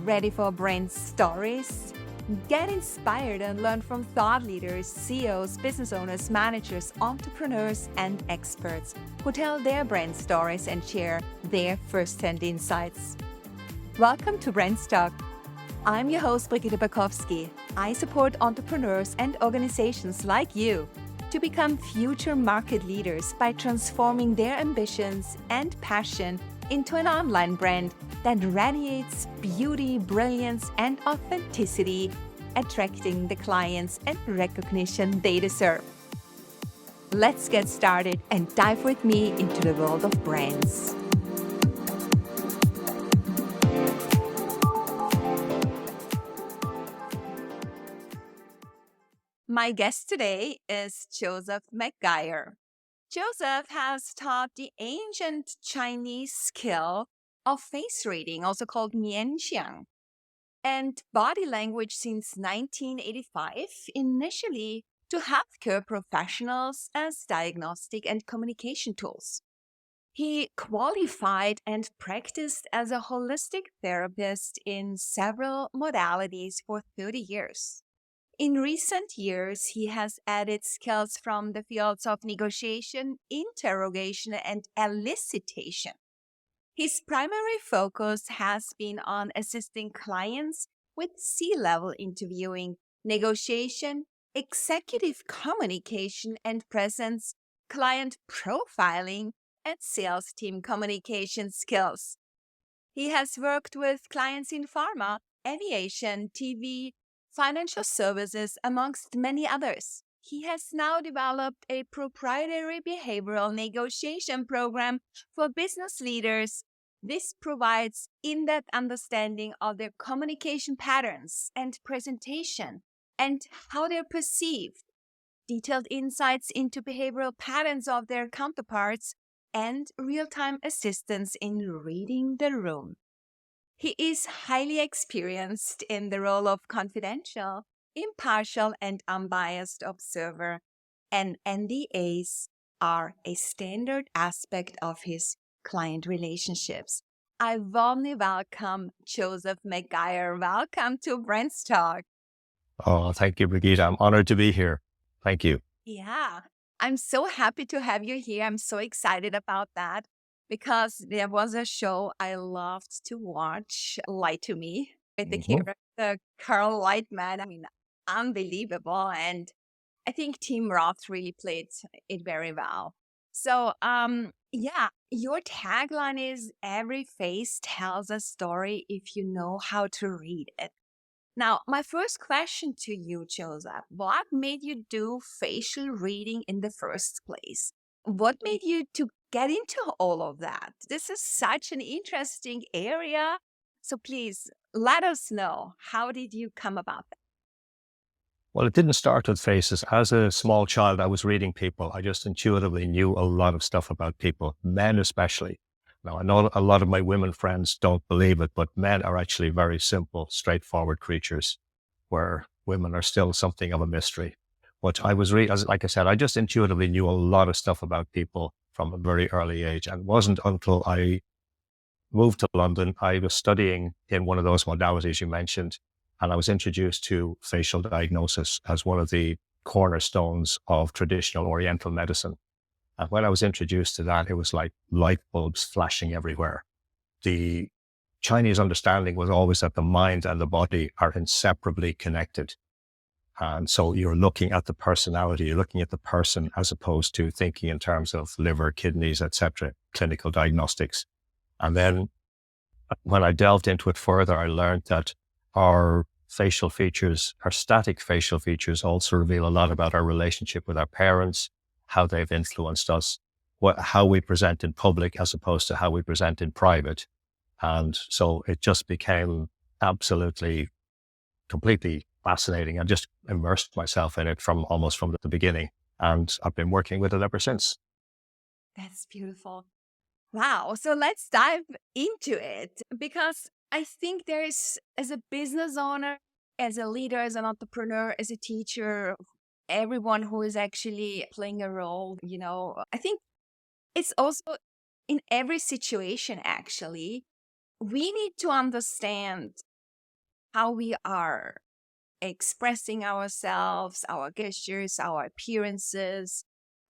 Ready for brand stories? Get inspired and learn from thought leaders, CEOs, business owners, managers, entrepreneurs, and experts who tell their brand stories and share their first-hand insights. Welcome to BrandsTalk. I'm your host, Brigitte Bakowski. I support entrepreneurs and organizations like you to become future market leaders by transforming their ambitions and passion into an online brand that radiates beauty, brilliance, and authenticity, attracting the clients and recognition they deserve. Let's get started and dive with me into the world of brands. My guest today is Joseph McGuire. Joseph has taught the ancient Chinese skill of face reading, also called mianxiang, and body language since 1985, initially to healthcare professionals as diagnostic and communication tools. He qualified and practiced as a holistic therapist in several modalities for 30 years. In recent years, he has added skills from the fields of negotiation, interrogation, and elicitation. His primary focus has been on assisting clients with C-level interviewing, negotiation, executive communication and presence, client profiling, and sales team communication skills. He has worked with clients in pharma, aviation, TV, financial services, amongst many others. He has now developed a proprietary behavioral negotiation program for business leaders. This provides in-depth understanding of their communication patterns and presentation and how they're perceived, detailed insights into behavioral patterns of their counterparts, and real-time assistance in reading the room. He is highly experienced in the role of confidential, impartial, and unbiased observer, and NDAs are a standard aspect of his client relationships. I warmly welcome Joseph McGuire. Welcome to BrandsTalk. Oh, thank you, Brigitte. I'm honored to be here. Thank you. Yeah, I'm so happy to have you here. I'm so excited about that because there was a show I loved to watch, Lie to Me, with the character Carl Lightman. I mean, unbelievable. And I think Tim Roth really played it very well. So, yeah, your tagline is every face tells a story if you know how to read it. Now, my first question to you, Joseph, what made you do facial reading in the first place? What made you to get into all of that? This is such an interesting area. So please let us know, how did you come about that? Well, it didn't start with faces. As a small child, I was reading people. I just intuitively knew a lot of stuff about people, men especially. Now, I know a lot of my women friends don't believe it, but men are actually very simple, straightforward creatures, where women are still something of a mystery. But I was like I said, I just intuitively knew a lot of stuff about people from a very early age. And it wasn't until I moved to London, I was studying in one of those modalities you mentioned, and I was introduced to facial diagnosis as one of the cornerstones of traditional Oriental medicine. And when I was introduced to that, it was like light bulbs flashing everywhere. The Chinese understanding was always that the mind and the body are inseparably connected. And so you're looking at the personality, you're looking at the person as opposed to thinking in terms of liver, kidneys, etc., clinical diagnostics. And then when I delved into it further, I learned that our facial features, our static facial features, also reveal a lot about our relationship with our parents, how they've influenced us, how we present in public as opposed to how we present in private. And so it just became absolutely, completely fascinating. I just immersed myself in it almost from the beginning. And I've been working with it ever since. That's beautiful. Wow. So let's dive into it, because I think there is, as a business owner, as a leader, as an entrepreneur, as a teacher, everyone who is actually playing a role, I think it's also in every situation, actually, we need to understand how we are expressing ourselves, our gestures, our appearances.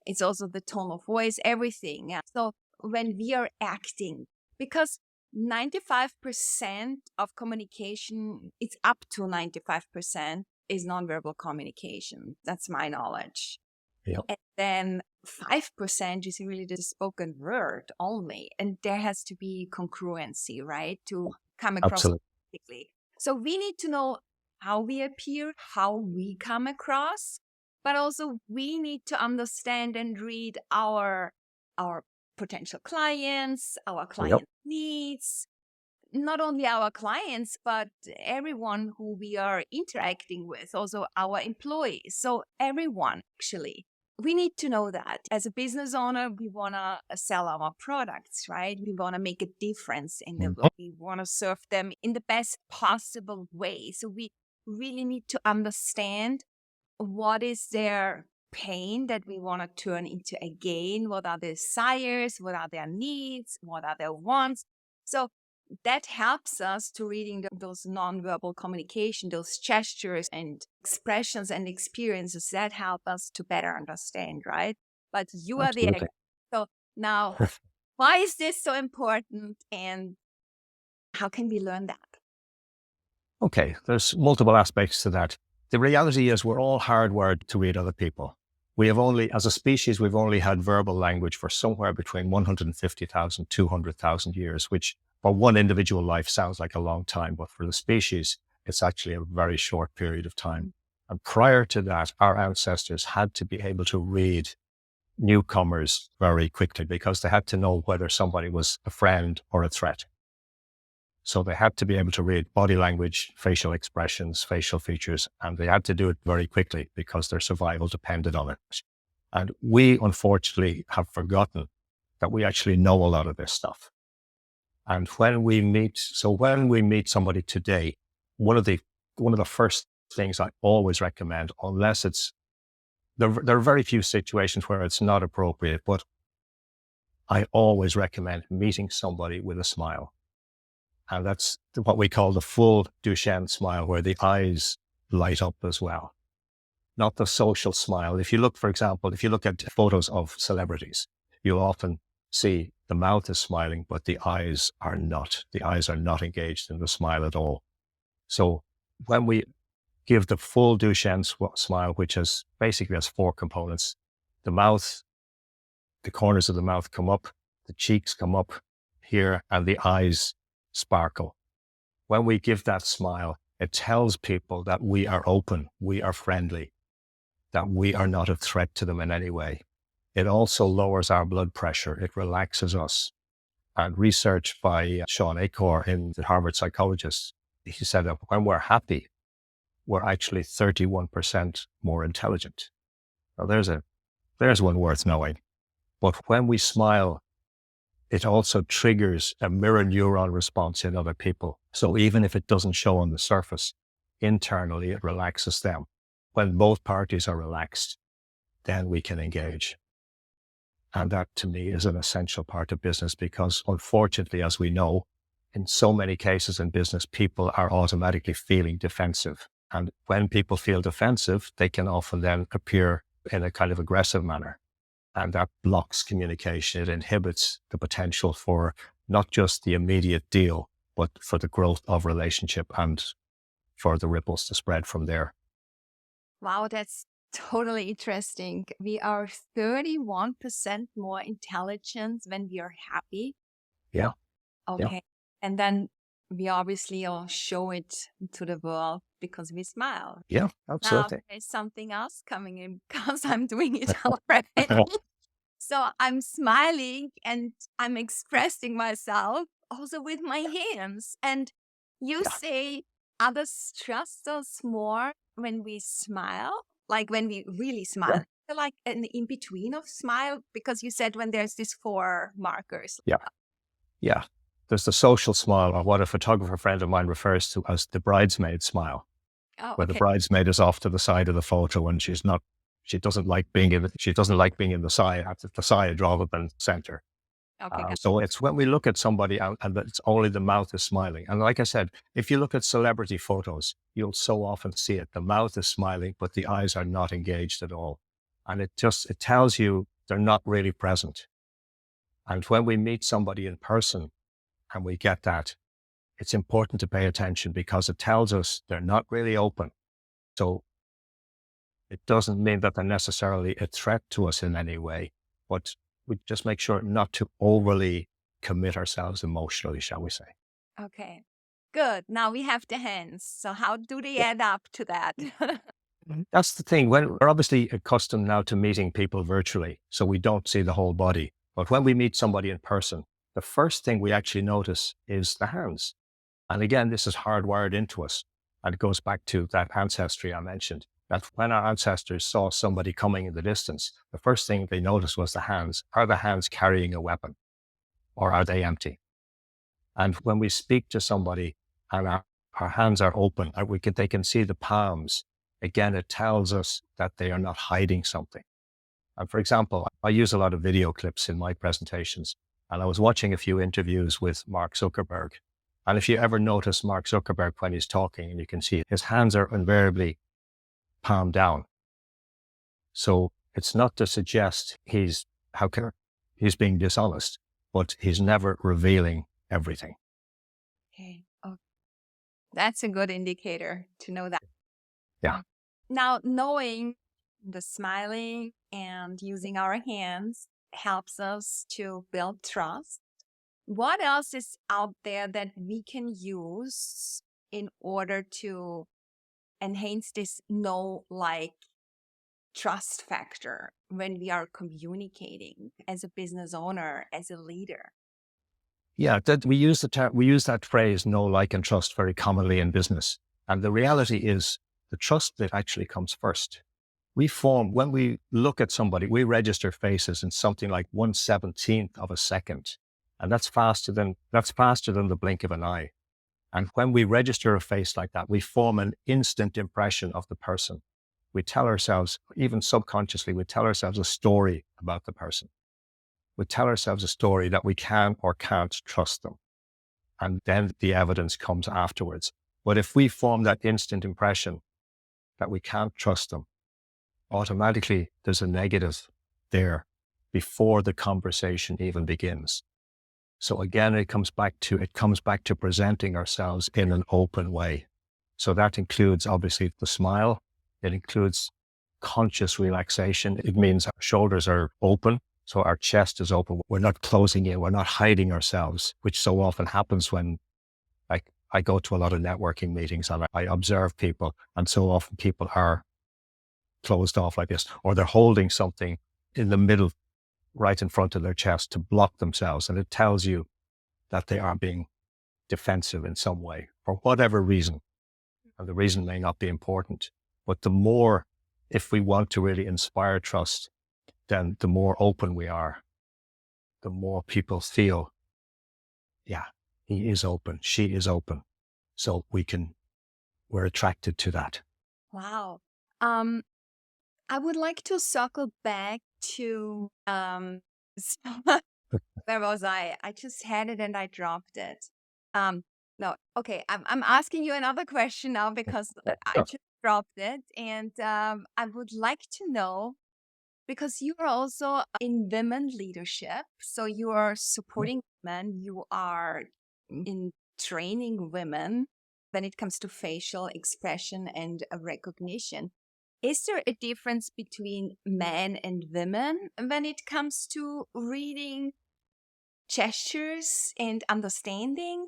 It's also the tone of voice, everything. Yeah. So when we are acting, because 95% of communication, it's up to 95% is nonverbal communication. That's my knowledge. Yeah, And then 5% is really the spoken word only. And there has to be congruency, right? To come across absolutely. authentically. So we need to know how we appear, how we come across, but also we need to understand and read our potential clients, our Yep, client needs, not only our clients, but everyone who we are interacting with, also our employees. So everyone, actually. We need to know that as a business owner, we want to sell our products, right? We want to make a difference in the mhm, world. We want to serve them in the best possible way. So we really need to understand what is their pain that we want to turn into a gain. What are their desires? What are their needs? What are their wants? So that helps us to reading those nonverbal communication, those gestures and expressions and experiences that help us to better understand, right? But you are the absolutely. expert. So now, why is this so important and how can we learn that? Okay, there's multiple aspects to that. The reality is we're all hardwired to read other people. We have only, as a species, we've only had verbal language for somewhere between 150,000, 200,000 years, which for one individual life sounds like a long time, but for the species, it's actually a very short period of time. And prior to that, our ancestors had to be able to read newcomers very quickly because they had to know whether somebody was a friend or a threat. So they had to be able to read body language, facial expressions, facial features, and they had to do it very quickly because their survival depended on it. And we, unfortunately, have forgotten that we actually know a lot of this stuff. And when we meet somebody today, one of the first things I always recommend, unless there are very few situations where it's not appropriate, but I always recommend meeting somebody with a smile. And that's what we call the full Duchenne smile, where the eyes light up as well, not the social smile. If you look, for example, if you look at photos of celebrities, you'll often see the mouth is smiling, but the eyes are not. The eyes are not engaged in the smile at all. So when we give the full Duchenne smile, which basically has four components, the mouth, the corners of the mouth come up, the cheeks come up here, and the eyes sparkle. When we give that smile, it tells people that we are open, we are friendly, that we are not a threat to them in any way. It also lowers our blood pressure. It relaxes us. And research by Sean Achor, the Harvard psychologist, he said that when we're happy, we're actually 31% more intelligent. Now there's one worth knowing. But when we smile, it also triggers a mirror neuron response in other people. So even if it doesn't show on the surface, internally it relaxes them. When both parties are relaxed, then we can engage. And that to me is an essential part of business because unfortunately, as we know, in so many cases in business, people are automatically feeling defensive. And when people feel defensive, they can often then appear in a kind of aggressive manner. And that blocks communication. It inhibits the potential for not just the immediate deal, but for the growth of relationship and for the ripples to spread from there. Wow, that's totally interesting. We are 31% more intelligent when we are happy. Yeah. Yeah. Okay. And then we obviously all show it to the world because we smile. Yeah, Now absolutely. there's something else coming in because I'm doing it already. So I'm smiling and I'm expressing myself also with my hands. And you Yeah. say others trust us more when we smile, like when we really Yeah. smile. Like an in between of smile, because you said when there's these four markers. Yeah. Yeah. There's the social smile, or what a photographer friend of mine refers to as the bridesmaid smile, Oh, where the okay. bridesmaid is off to the side of the photo and she's not She doesn't like being in the side, at the side rather than center. Okay, got So it's when we look at somebody and it's only the mouth is smiling. And like I said, if you look at celebrity photos, you'll so often see it. The mouth is smiling, but the eyes are not engaged at all. And it tells you they're not really present. And when we meet somebody in person and we get that, it's important to pay attention because it tells us they're not really open. So it doesn't mean that they're necessarily a threat to us in any way, but we just make sure not to overly commit ourselves emotionally, shall we say. okay. Good. Now we have the hands. So how do they Yeah. add up to that? That's the thing. When we're obviously accustomed now to meeting people virtually, so we don't see the whole body. But when we meet somebody in person, the first thing we actually notice is the hands. And again, this is hardwired into us. And it goes back to that ancestry I mentioned, that when our ancestors saw somebody coming in the distance, the first thing they noticed was the hands. Are the hands carrying a weapon or are they empty? And when we speak to somebody and our hands are open, and they can see the palms, again, it tells us that they are not hiding something. And for example, I use a lot of video clips in my presentations, and I was watching a few interviews with Mark Zuckerberg. And if you ever notice Mark Zuckerberg when he's talking, and you can see his hands are invariably palm down. So it's not to suggest he's being dishonest, but he's never revealing everything. Okay. Oh, that's a good indicator to know that. Yeah. Now, knowing the smiling and using our hands helps us to build trust. What else is out there that we can use in order to enhance this like trust factor when we are communicating as a business owner, as a leader? Yeah, that we use that phrase, know, like, and trust very commonly in business. And the reality is the trust bit actually comes first. When we look at somebody, we register faces in something like 1/17th of a second. And that's faster than the blink of an eye. And when we register a face like that, we form an instant impression of the person. We tell ourselves, even subconsciously, we tell ourselves a story about the person. We tell ourselves a story that we can or can't trust them. And then the evidence comes afterwards. But if we form that instant impression that we can't trust them, automatically there's a negative there before the conversation even begins. So again, it comes back to presenting ourselves in an open way. So that includes obviously the smile. It includes conscious relaxation. It means our shoulders are open. So our chest is open. We're not closing in. We're not hiding ourselves, which so often happens when I go to a lot of networking meetings and I observe people, and so often people are closed off like this, or they're holding something in the middle, right in front of their chest to block themselves. And it tells you that they are being defensive in some way for whatever reason. And the reason may not be important, but if we want to really inspire trust, then the more open we are, the more people feel, yeah, he is open, she is open. So we're attracted to that. Wow. Um, I would like to circle back to where was I? I just had it and I dropped it. No, okay. I'm asking you another question now because I Sure. just dropped it, and I would like to know, because you are also in women leadership, so you are supporting women, you are in training women when it comes to facial expression and recognition. Is there a difference between men and women when it comes to reading gestures and understanding?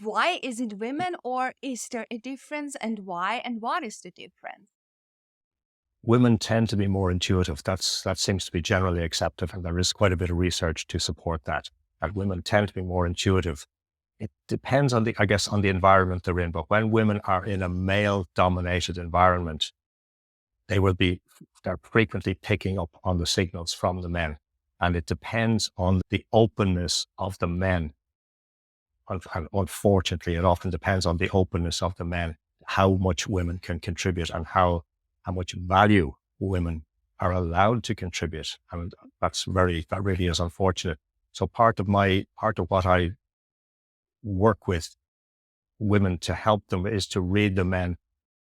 Why is it women, or is there a difference, and why, and what is the difference? Women tend to be more intuitive. That seems to be generally accepted, and there is quite a bit of research to support that. And women tend to be more intuitive. It depends on the environment they're in. But when women are in a male-dominated environment, they're frequently picking up on the signals from the men, and it depends on the openness of the men. And unfortunately, it often depends on the openness of the men, how much women can contribute and how much value women are allowed to contribute. And that really is unfortunate. So part of what I work with women to help them is to read the men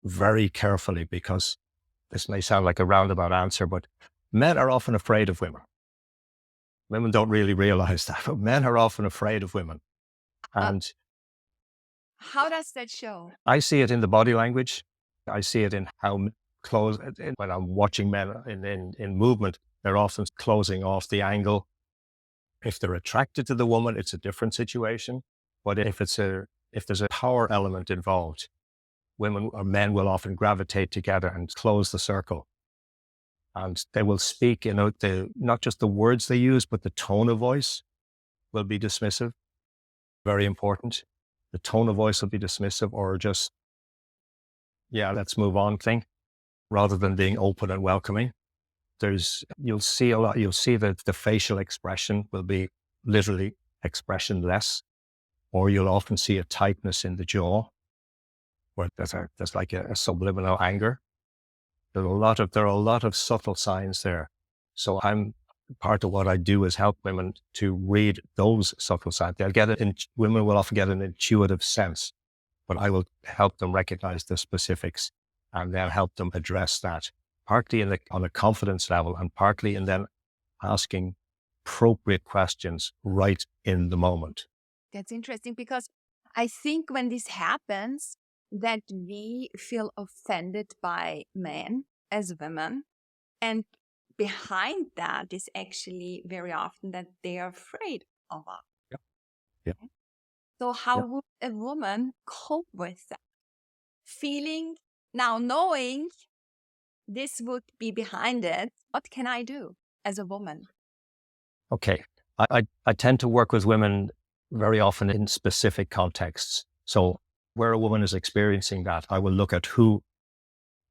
very carefully, because this may sound like a roundabout answer, but men are often afraid of women. Women don't really realize that, but men are often afraid of women. Uh, And how does that show? I see it in the body language. I see it in how close, when I'm watching men in movement, they're often closing off the angle. If they're attracted to the woman, it's a different situation. But if there's a power element involved, women or men will often gravitate together and close the circle. And they will speak, not just the words they use, but the tone of voice will be dismissive. Very important. The tone of voice will be dismissive, or just, yeah, let's move on thing, rather than being open and welcoming. You'll see that the facial expression will be literally expressionless, or you'll often see a tightness in the jaw, where there's like a subliminal anger. There are a lot of subtle signs there. So part of what I do is help women to read those subtle signs. Women will often get an intuitive sense, but I will help them recognize the specifics and then help them address that, partly on a confidence level, and partly in then asking appropriate questions right in the moment. That's interesting, because I think when this happens, that we feel offended by men as women. And behind that is actually very often that they are afraid of us. Yeah. Yeah. So how Yeah. would a woman cope with that? Feeling, now knowing this would be behind it, what can I do as a woman? Okay. I tend to work with women very often in specific contexts. So where a woman is experiencing that, I will look at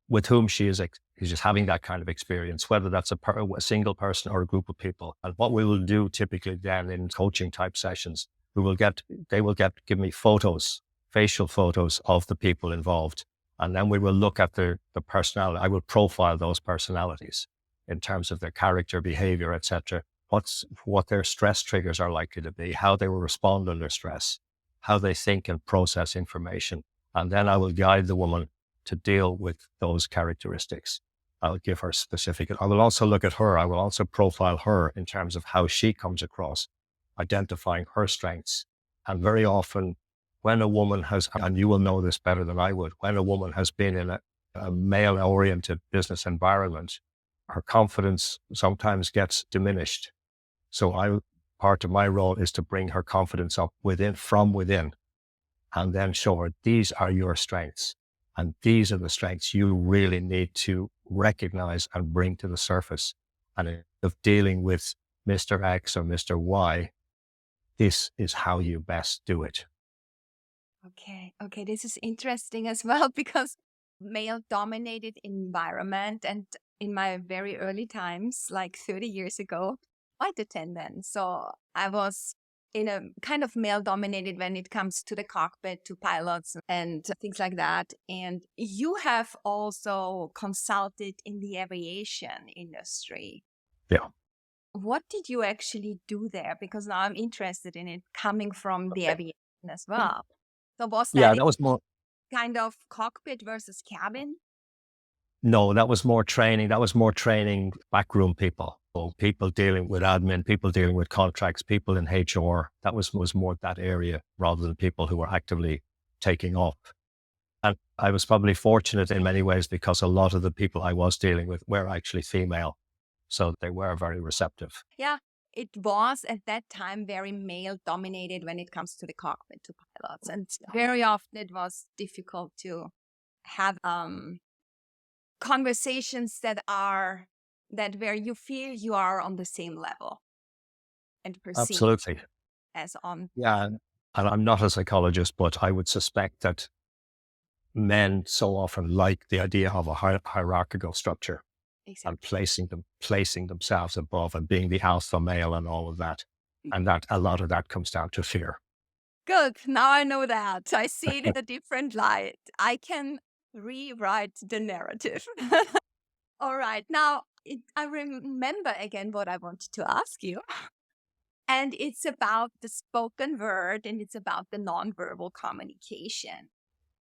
with whom she is just having that kind of experience, whether that's a single person or a group of people. And what we will do typically then in coaching type sessions, they will give me facial photos of the people involved. And then we will look at the personality. I will profile those personalities in terms of their character, behavior, etc. What their stress triggers are likely to be, how they will respond under stress, how they think and process information. And then I will guide the woman to deal with those characteristics. I'll give her I will also look at her. I will also profile her in terms of how she comes across, identifying her strengths. And very often when a woman and you will know this better than I would, when a woman has been in a male-oriented business environment, her confidence sometimes gets diminished. So part of my role is to bring her confidence up from within, and then show her, these are your strengths. And these are the strengths you really need to recognize and bring to the surface. And instead of dealing with Mr. X or Mr. Y, this is how you best do it. Okay, this is interesting as well, because male-dominated environment, and in my very early times, like 30 years ago, flight attendant. So I was in a kind of male-dominated when it comes to the cockpit, to pilots and things like that. And you have also consulted in the aviation industry. Yeah. What did you actually do there? Because now I'm interested in it, coming from the Okay. aviation as well. So was Yeah, that that was more. kind of cockpit versus cabin? No, that was more training. That was more training backroom people. So people dealing with admin, people dealing with contracts, people in HR. That was more that area, rather than people who were actively taking off. And I was probably fortunate in many ways, because a lot of the people I was dealing with were actually female. So they were very receptive. Yeah, it was at that time very male dominated when it comes to the cockpit, to pilots. And very often it was difficult to have conversations that where you feel you are on the same level and perceived Absolutely. as on. Yeah. And I'm not a psychologist, but I would suspect that men so often like the idea of a hierarchical structure, Exactly. and placing themselves above and being the alpha male and all of that. And that a lot of that comes down to fear. Good. Now I know that. I see it in a different light. I can rewrite the narrative. All right. Now, I remember again what I wanted to ask you. And it's about the spoken word and it's about the nonverbal communication.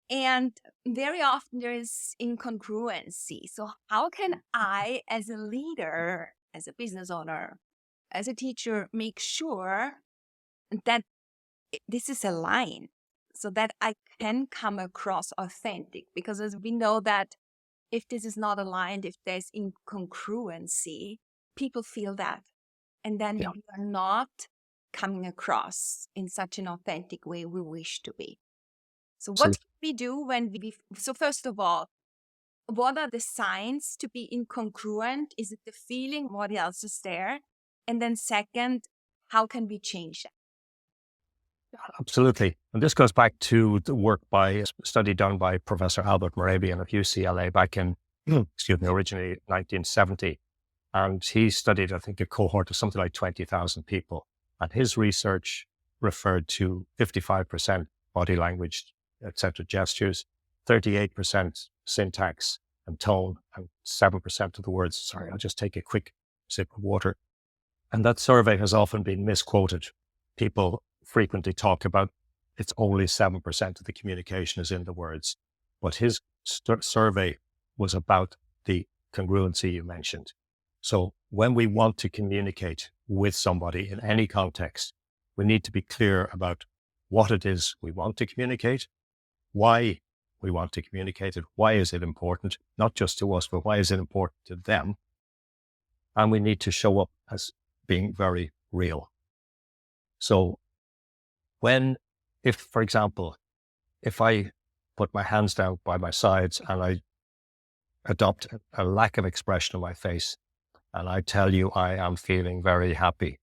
And very often there is incongruency. So, how can I, as a leader, as a business owner, as a teacher, make sure that this is a line so that I can come across authentic? Because as we know that if this is not aligned, if there's incongruency, people feel that. And then Yeah. we are not coming across in such an authentic way we wish to be. So what So can we do when so first of all, what are the signs to be incongruent? Is it the feeling what else is there? And then second, how can we change that? absolutely. And this goes back to the work by a study done by Professor Albert Morabian of UCLA back in, excuse me, originally 1970. And he studied, I think, a cohort of something like 20,000 people. And his research referred to 55% body language, etc., gestures, 38% syntax and tone, and 7% of the words. Sorry, I'll just take a quick sip of water. And that survey has often been misquoted. People frequently talk about it's only 7% of the communication is in the words. But his survey was about the congruency you mentioned. So when we want to communicate with somebody in any context, we need to be clear about what it is we want to communicate, why we want to communicate it, why is it important, not just to us, but why is it important to them? And we need to show up as being very real. So for example, if I put my hands down by my sides and I adopt a lack of expression on my face, and I tell you I am feeling very happy,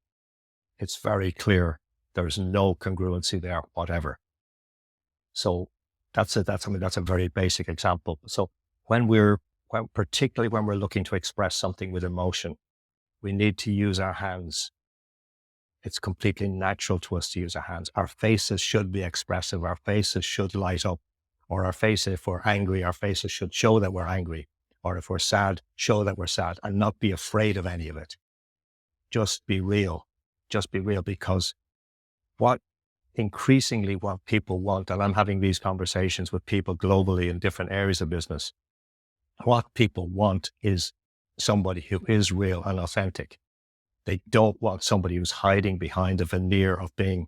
it's very clear there's no congruency there, whatever. So that's a very basic example. So particularly when we're looking to express something with emotion, we need to use our hands. It's completely natural to us to use our hands. Our faces should be expressive. Our faces should light up. Or our face, if we're angry, our faces should show that we're angry. Or if we're sad, show that we're sad and not be afraid of any of it. Just be real. Just be real, because what people want, and I'm having these conversations with people globally in different areas of business, what people want is somebody who is real and authentic. They don't want somebody who's hiding behind a veneer of being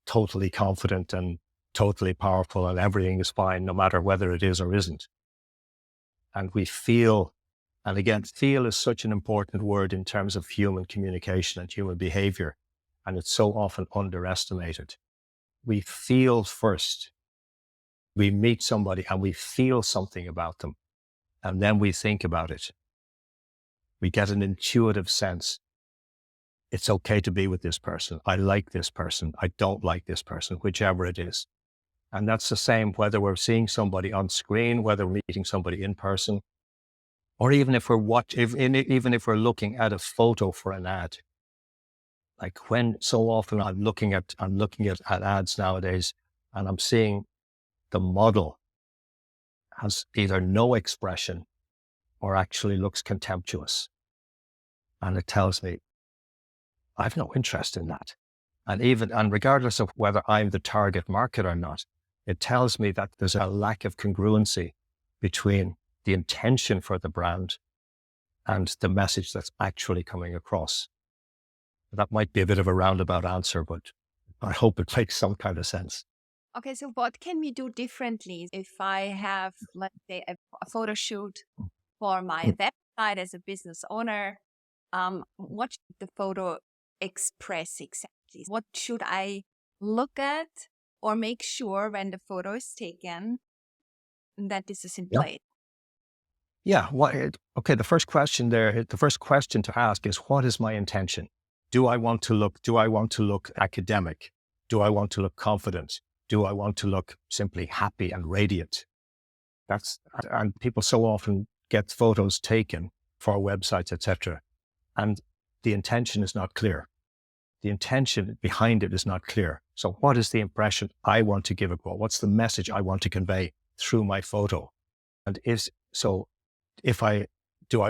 totally confident and totally powerful and everything is fine, no matter whether it is or isn't. And we feel, and again, feel is such an important word in terms of human communication and human behavior. And it's so often underestimated. We feel first. We meet somebody and we feel something about them. And then we think about it. We get an intuitive sense. It's okay to be with this person. I like this person. I don't like this person, whichever it is. And that's the same whether we're seeing somebody on screen, whether we're meeting somebody in person, or even if even if we're looking at a photo for an ad. Like when so often I'm looking at ads nowadays, and I'm seeing the model has either no expression or actually looks contemptuous. And it tells me, I've no interest in that. And regardless of whether I'm the target market or not, it tells me that there's a lack of congruency between the intention for the brand and the message that's actually coming across. That might be a bit of a roundabout answer, but I hope it makes some kind of sense. Okay, so what can we do differently if I have, let's say, a photo shoot for my website as a business owner? What should the photo express exactly? What should I look at or make sure when the photo is taken that this is in Yeah. place? Yeah. Okay. The first question to ask is, what is my intention? Do I want to look academic? Do I want to look confident? Do I want to look simply happy and radiant? And people so often get photos taken for websites, etc. And the intention is not clear. The intention behind it is not clear. So what is the impression I want to give across? What's the message I want to convey through my photo? And if I if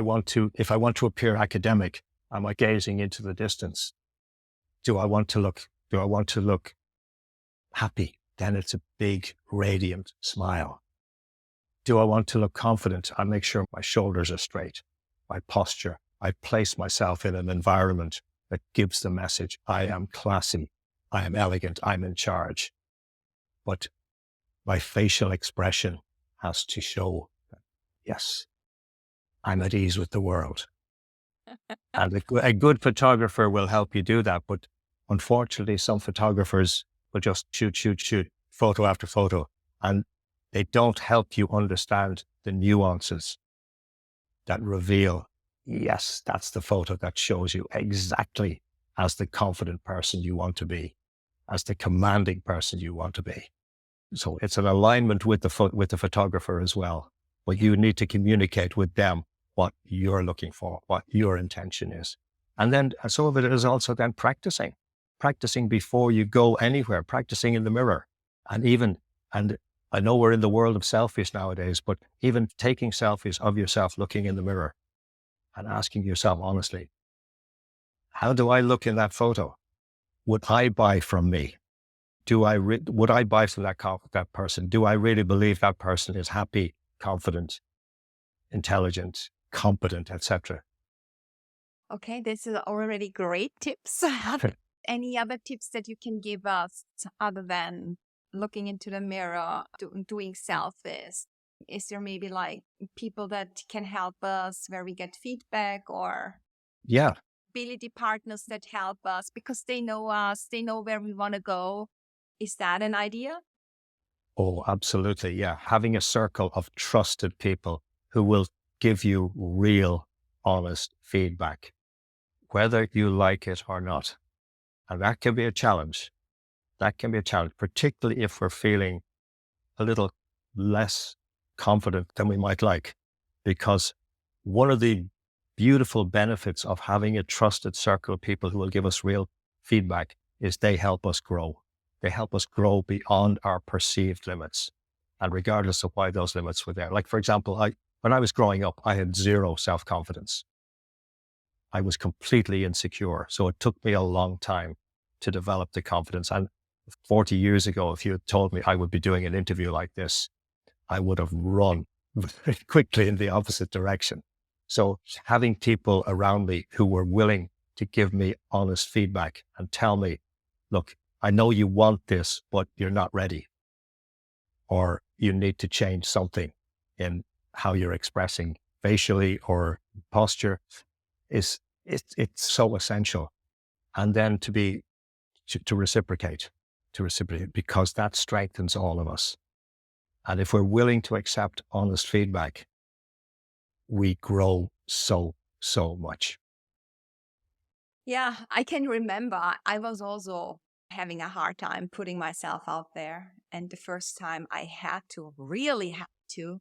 I want to appear academic, am I gazing into the distance? Do I want to look happy? Then it's a big, radiant smile. Do I want to look confident? I make sure my shoulders are straight, my posture. I place myself in an environment that gives the message, I am classy, I am elegant, I'm in charge. But my facial expression has to show that, yes, I'm at ease with the world. And a good photographer will help you do that. But unfortunately, some photographers will just shoot, photo after photo, and they don't help you understand the nuances that reveal, yes, that's the photo that shows you exactly as the confident person you want to be, as the commanding person you want to be. So it's an alignment with the photographer as well. But you need to communicate with them what you're looking for, what your intention is. And then some of it is also then practicing before you go anywhere, practicing in the mirror. And I know we're in the world of selfies nowadays, but even taking selfies of yourself looking in the mirror and asking yourself honestly, how do I look in that photo? Would I buy from me? Would I buy from that person? Do I really believe that person is happy, confident, intelligent, competent, etc.? Okay, this is already great tips. Any other tips that you can give us other than looking into the mirror, doing selfies? Is there maybe like people that can help us where we get feedback, or Yeah. ability partners that help us because they know us, they know where we want to go? Is that an idea? Oh, absolutely. Yeah. Having a circle of trusted people who will give you real, honest feedback, whether you like it or not. And that can be a challenge. That can be a challenge, particularly if we're feeling a little less confident than we might like. Because one of the beautiful benefits of having a trusted circle of people who will give us real feedback is they help us grow. They help us grow beyond our perceived limits. And regardless of why those limits were there. Like, for example, when I was growing up, I had zero self-confidence. I was completely insecure. So it took me a long time to develop the confidence. And 40 years ago, if you had told me I would be doing an interview like this, I would have run very quickly in the opposite direction. So having people around me who were willing to give me honest feedback and tell me, look, I know you want this, but you're not ready, or you need to change something in how you're expressing facially or posture, it's so essential. And then to reciprocate, because that strengthens all of us. And if we're willing to accept honest feedback, we grow so much. Yeah, I can remember I was also having a hard time putting myself out there. And the first time I really had to,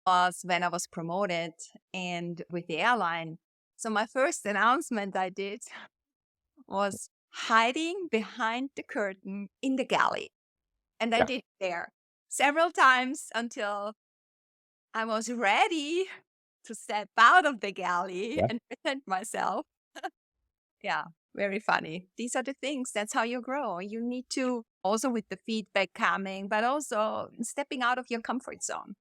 was when I was promoted and with the airline. So my first announcement I did was hiding behind the curtain in the galley. And I Yeah. did it there several times until I was ready to step out of the galley Yeah. and present myself. Yeah, very funny. These are the things. That's how you grow. You need to also with the feedback coming, but also stepping out of your comfort zone.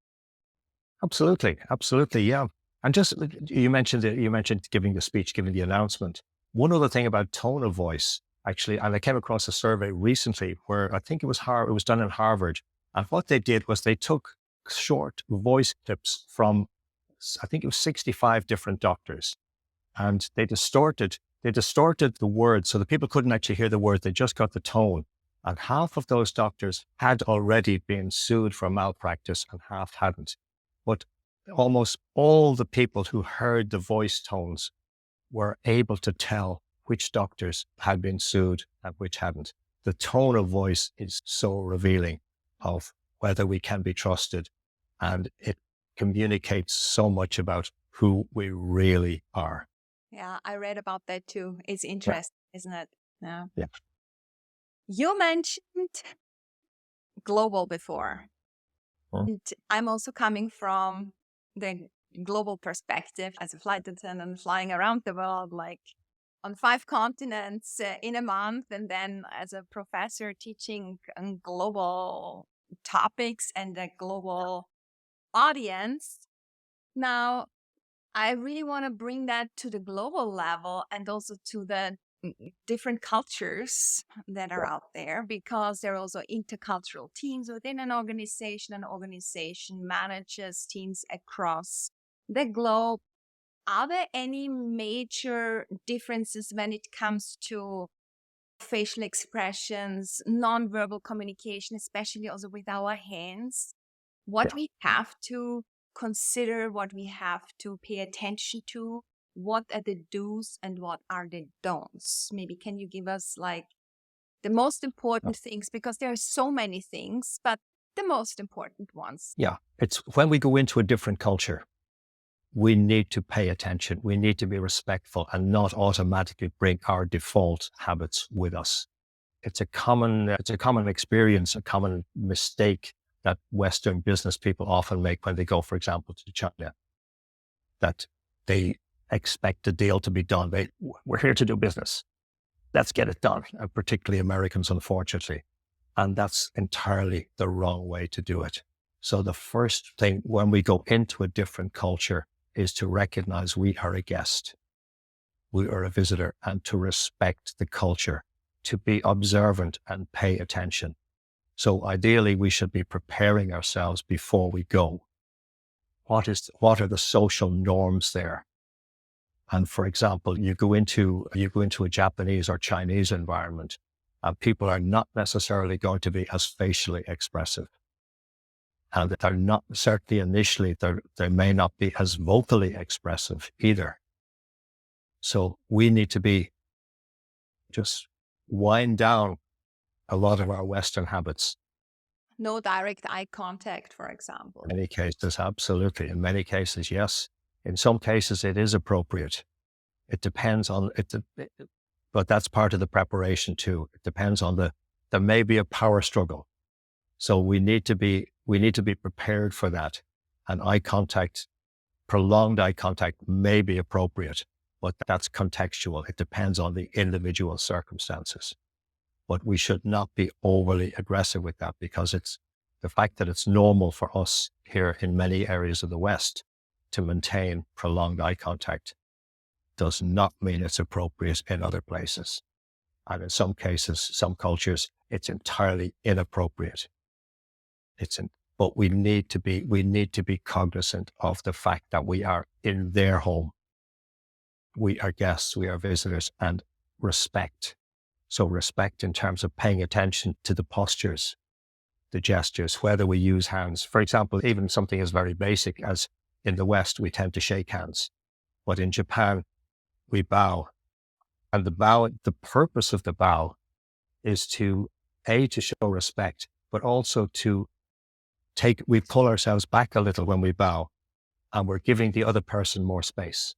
Absolutely. Absolutely. Yeah. And just, you mentioned giving the speech, giving the announcement. One other thing about tone of voice, actually, and I came across a survey recently where I think it was done in Harvard. And what they did was they took short voice clips from, I think it was 65 different doctors, and they distorted the words so that people couldn't actually hear the words. They just got the tone. And half of those doctors had already been sued for malpractice and half hadn't. But almost all the people who heard the voice tones were able to tell which doctors had been sued and which hadn't. The tone of voice is so revealing of whether we can be trusted, and it communicates so much about who we really are. Yeah, I read about that too. It's Yeah. interesting, isn't it? Yeah. Yeah. You mentioned global before. Mm. And I'm also coming from the global perspective as a flight attendant flying around the world, like on 5 continents in a month, and then as a professor teaching global topics and a global audience. Now, I really want to bring that to the global level and also to the different cultures that are out there, because there are also intercultural teams within an organization manages teams across the globe. Are there any major differences when it comes to facial expressions, nonverbal communication, especially also with our hands? What Yeah. we have to consider, what we have to pay attention to, what are the do's and what are the don'ts? Maybe can you give us like the most important things, because there are so many things, but the most important ones. Yeah. It's when we go into a different culture, we need to pay attention. We need to be respectful and not automatically bring our default habits with us. It's a common experience, a common mistake that Western business people often make when they go, for example, to China, that they expect a deal to be done. We're here to do business. Let's get it done. And particularly Americans, unfortunately. And that's entirely the wrong way to do it. So the first thing when we go into a different culture is to recognize we are a guest. We are a visitor, and to respect the culture, to be observant and pay attention. So ideally, we should be preparing ourselves before we go. What are the social norms there? And for example, you go into a Japanese or Chinese environment, and people are not necessarily going to be as facially expressive. And they're not, certainly initially, they may not be as vocally expressive either. So we need to be just wind down a lot of our Western habits. No direct eye contact, for example. In many cases, absolutely. In many cases, yes. In some cases, it is appropriate. It depends on it, but that's part of the preparation too. It depends on there may be a power struggle. So we need to be prepared for that. And prolonged eye contact may be appropriate, but that's contextual. It depends on the individual circumstances. But we should not be overly aggressive with that, because it's the fact that it's normal for us here in many areas of the West to maintain prolonged eye contact does not mean it's appropriate in other places. And in some cases, some cultures, it's entirely inappropriate. But we need to be cognizant of the fact that we are in their home. We are guests, we are visitors, and respect. So respect in terms of paying attention to the postures, the gestures, whether we use hands. For example, even something as very basic as in the West, we tend to shake hands. But in Japan, we bow. And the purpose of the bow is to show respect, but also we pull ourselves back a little when we bow, and we're giving the other person more space.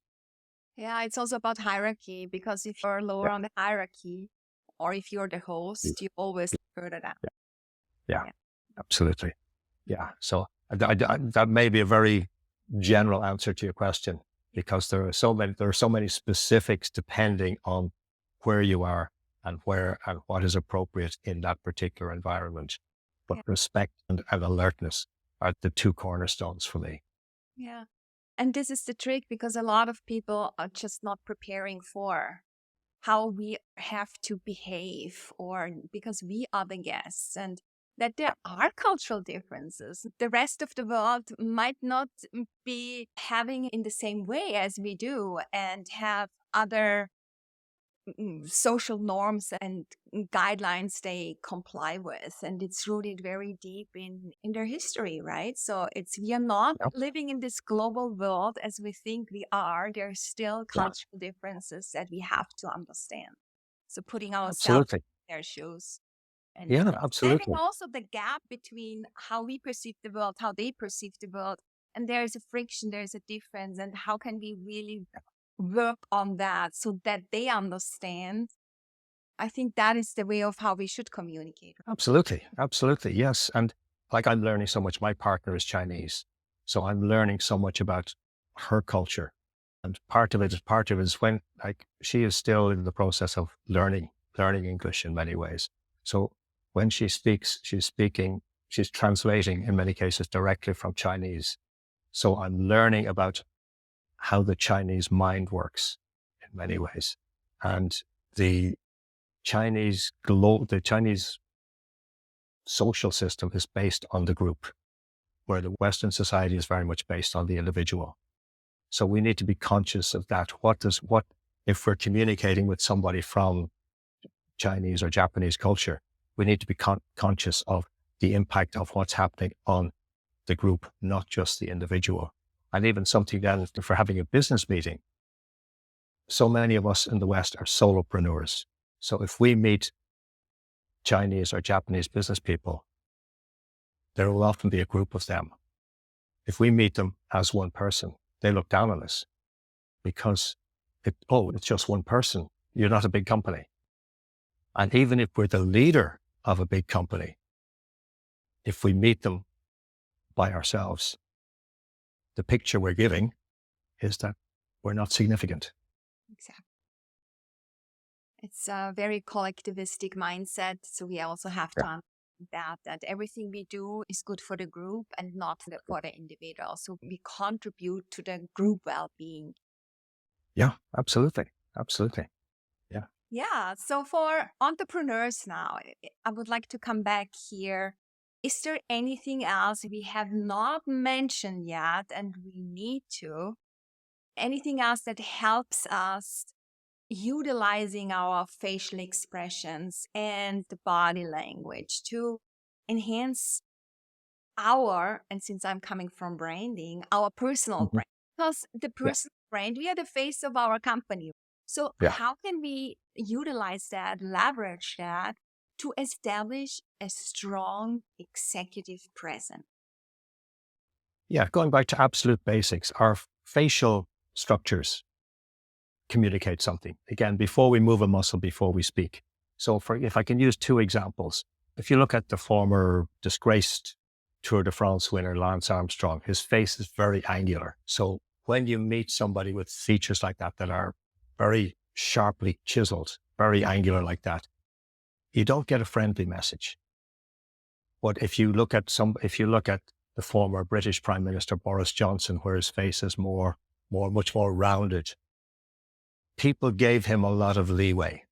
Yeah, it's also about hierarchy, because if you're lower Yeah. on the hierarchy, or if you're the host, you always further down. Yeah, absolutely. Yeah. So that may be a very general answer to your question, because there are so many specifics depending on where you are and what is appropriate in that particular environment. But respect and alertness are the two cornerstones for me. Yeah. And this is the trick, because a lot of people are just not preparing for how we have to behave, or because we are the guests, and that there are cultural differences. The rest of the world might not be having in the same way as we do, and have other social norms and guidelines they comply with, and it's rooted very deep in their history, right? So we are not Yep. living in this global world as we think we are. There are still Yeah, cultural differences that we have to understand, so putting ourselves absolutely. in their shoes and Yeah, understanding absolutely. also the gap between how we perceive the world, how they perceive the world, and there is a friction, there's a difference, and how can we really work on that so that they understand. I think that is the way of how we should communicate. Absolutely. Absolutely. Yes. And like, I'm learning so much. My partner is Chinese. So I'm learning so much about her culture. And part of it is when, like, she is still in the process of learning English in many ways. So when she speaks, she's translating in many cases directly from Chinese. So I'm learning about how the Chinese mind works in many ways. And the the Chinese social system is based on the group, where the Western society is very much based on the individual. So we need to be conscious of that. If we're communicating with somebody from Chinese or Japanese culture, we need to be conscious of the impact of what's happening on the group, not just the individual. And even something then for having a business meeting. So many of us in the West are solopreneurs. So if we meet Chinese or Japanese business people, there will often be a group of them. If we meet them as one person, they look down on us because it's just one person. You're not a big company. And even if we're the leader of a big company, if we meet them by ourselves, the picture we're giving is that we're not significant. Exactly. It's a very collectivistic mindset. So we also have to understand that everything we do is good for the group and not for the individual. So we contribute to the group well-being. Yeah, absolutely. Absolutely. Yeah. Yeah. So for entrepreneurs now, I would like to come back here. Is there anything else we have not mentioned yet and we need to? Anything else that helps us utilizing our facial expressions and the body language to enhance and since I'm coming from branding, our personal Mhm. brand? Because the Yeah. personal brand, we are the face of our company. So Yeah. how can we utilize that, leverage that to establish a strong executive presence? Yeah. Going back to absolute basics, our facial structures communicate something. Again, before we move a muscle, before we speak. So if I can use two examples, if you look at the former disgraced Tour de France winner, Lance Armstrong, his face is very angular. So when you meet somebody with features like that are very sharply chiseled, very angular like that, you don't get a friendly message. But if you look at the former British Prime Minister Boris Johnson, where his face is much more rounded, people gave him a lot of leeway.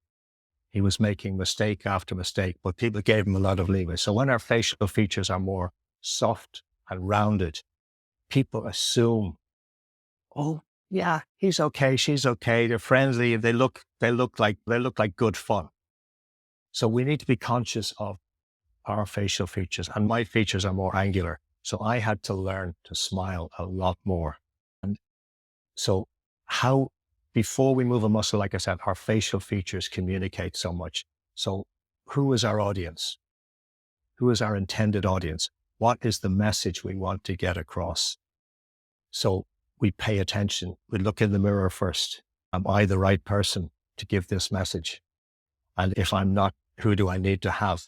He was making mistake after mistake, but people gave him a lot of leeway. So when our facial features are more soft and rounded, people assume, oh yeah, he's okay, she's okay, they're friendly, they look like good fun. So we need to be conscious of our facial features, and my features are more angular. So I had to learn to smile a lot more. And so before we move a muscle, like I said, our facial features communicate so much. So who is our audience? Who is our intended audience? What is the message we want to get across? So we pay attention. We look in the mirror first. Am I the right person to give this message? And if I'm not, who do I need to have?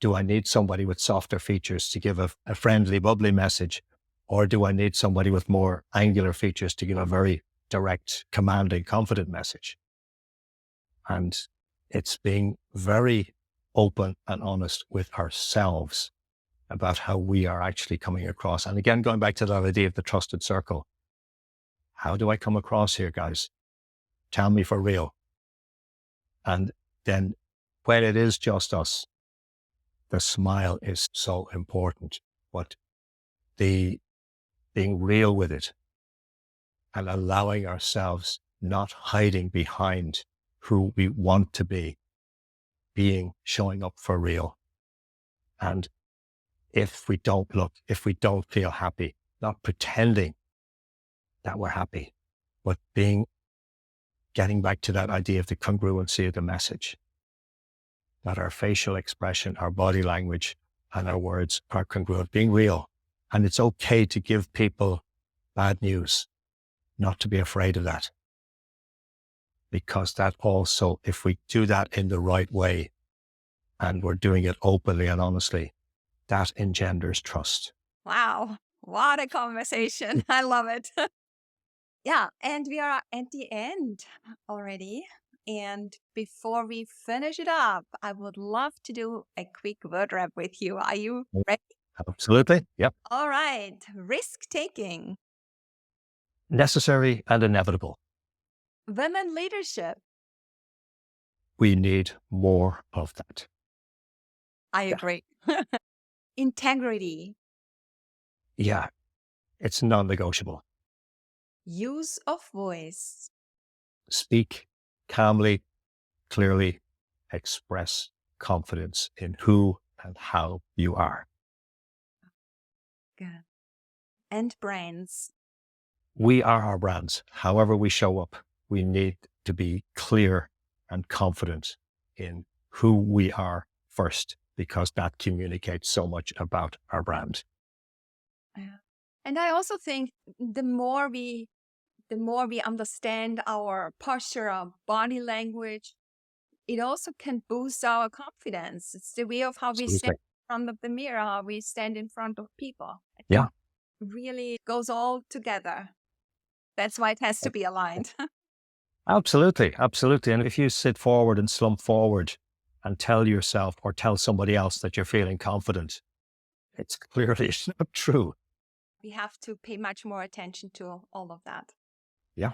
Do I need somebody with softer features to give a friendly, bubbly message? Or do I need somebody with more angular features to give a very direct, commanding, confident message? And it's being very open and honest with ourselves about how we are actually coming across. And again, going back to that idea of the trusted circle, how do I come across here, guys? Tell me for real. And then when it is just us, the smile is so important, but being real with it and allowing ourselves, not hiding behind who we want to be, showing up for real. And if we don't feel happy, not pretending that we're happy, but getting back to that idea of the congruency of the message, that our facial expression, our body language, and our words are congruent, being real. And it's okay to give people bad news, not to be afraid of that. Because that also, if we do that in the right way, and we're doing it openly and honestly, that engenders trust. Wow. What a conversation. I love it. Yeah, and we are at the end already. And before we finish it up, I would love to do a quick word wrap with you. Are you ready? Absolutely. Yep. All right. Risk taking, Necessary and inevitable. women leadership. We need more of that. I Yeah. agree. Integrity, Yeah. It's non-negotiable. use of voice, Speak calmly, clearly, express confidence in who and how you are. good, and brands. We are our brands. However we show up, we need to be clear and confident in who we are first, because that communicates so much about our brand. Yeah. And I also think the more we understand our posture, our body language, it also can boost our confidence. It's the way of how we stand Absolutely. in front of the mirror, how we stand in front of people. I Yeah. think really goes all together. That's why it has to be aligned. Absolutely. Absolutely. And if you sit forward and slump forward and tell yourself or tell somebody else that you're feeling confident, it's clearly not true. We have to pay much more attention to all of that. Yeah.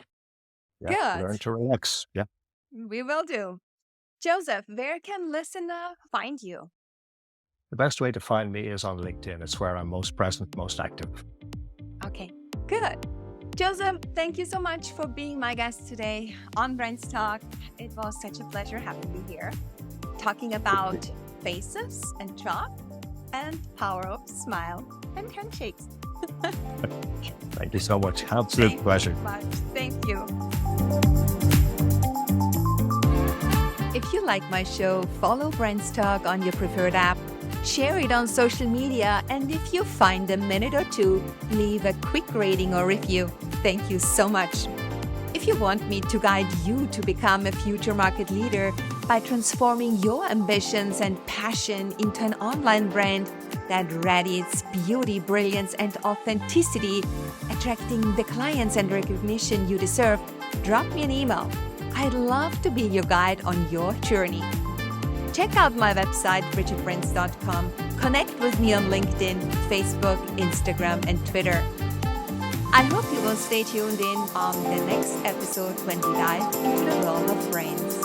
Yeah. Good. Learn to relax. Yeah. We will do. Joseph, where can listener find you? The best way to find me is on LinkedIn. It's where I'm most present, most active. Okay, good. Joseph, thank you so much for being my guest today on BrandsTalk. It was such a pleasure having you here, talking about faces and chalk and power of smile and handshakes. Thank you so much. Absolute pleasure. Thank you. If you like my show, follow BrandsTalk on your preferred app, share it on social media, and if you find a minute or two, leave a quick rating or review. Thank you so much. If you want me to guide you to become a future market leader by transforming your ambitions and passion into an online brand that radiates beauty, brilliance, and authenticity, attracting the clients and recognition you deserve, drop me an email. I'd love to be your guide on your journey. Check out my website, bridgetbrands.com. Connect with me on LinkedIn, Facebook, Instagram, and Twitter. I hope you will stay tuned in on the next episode when we dive into the world of brains.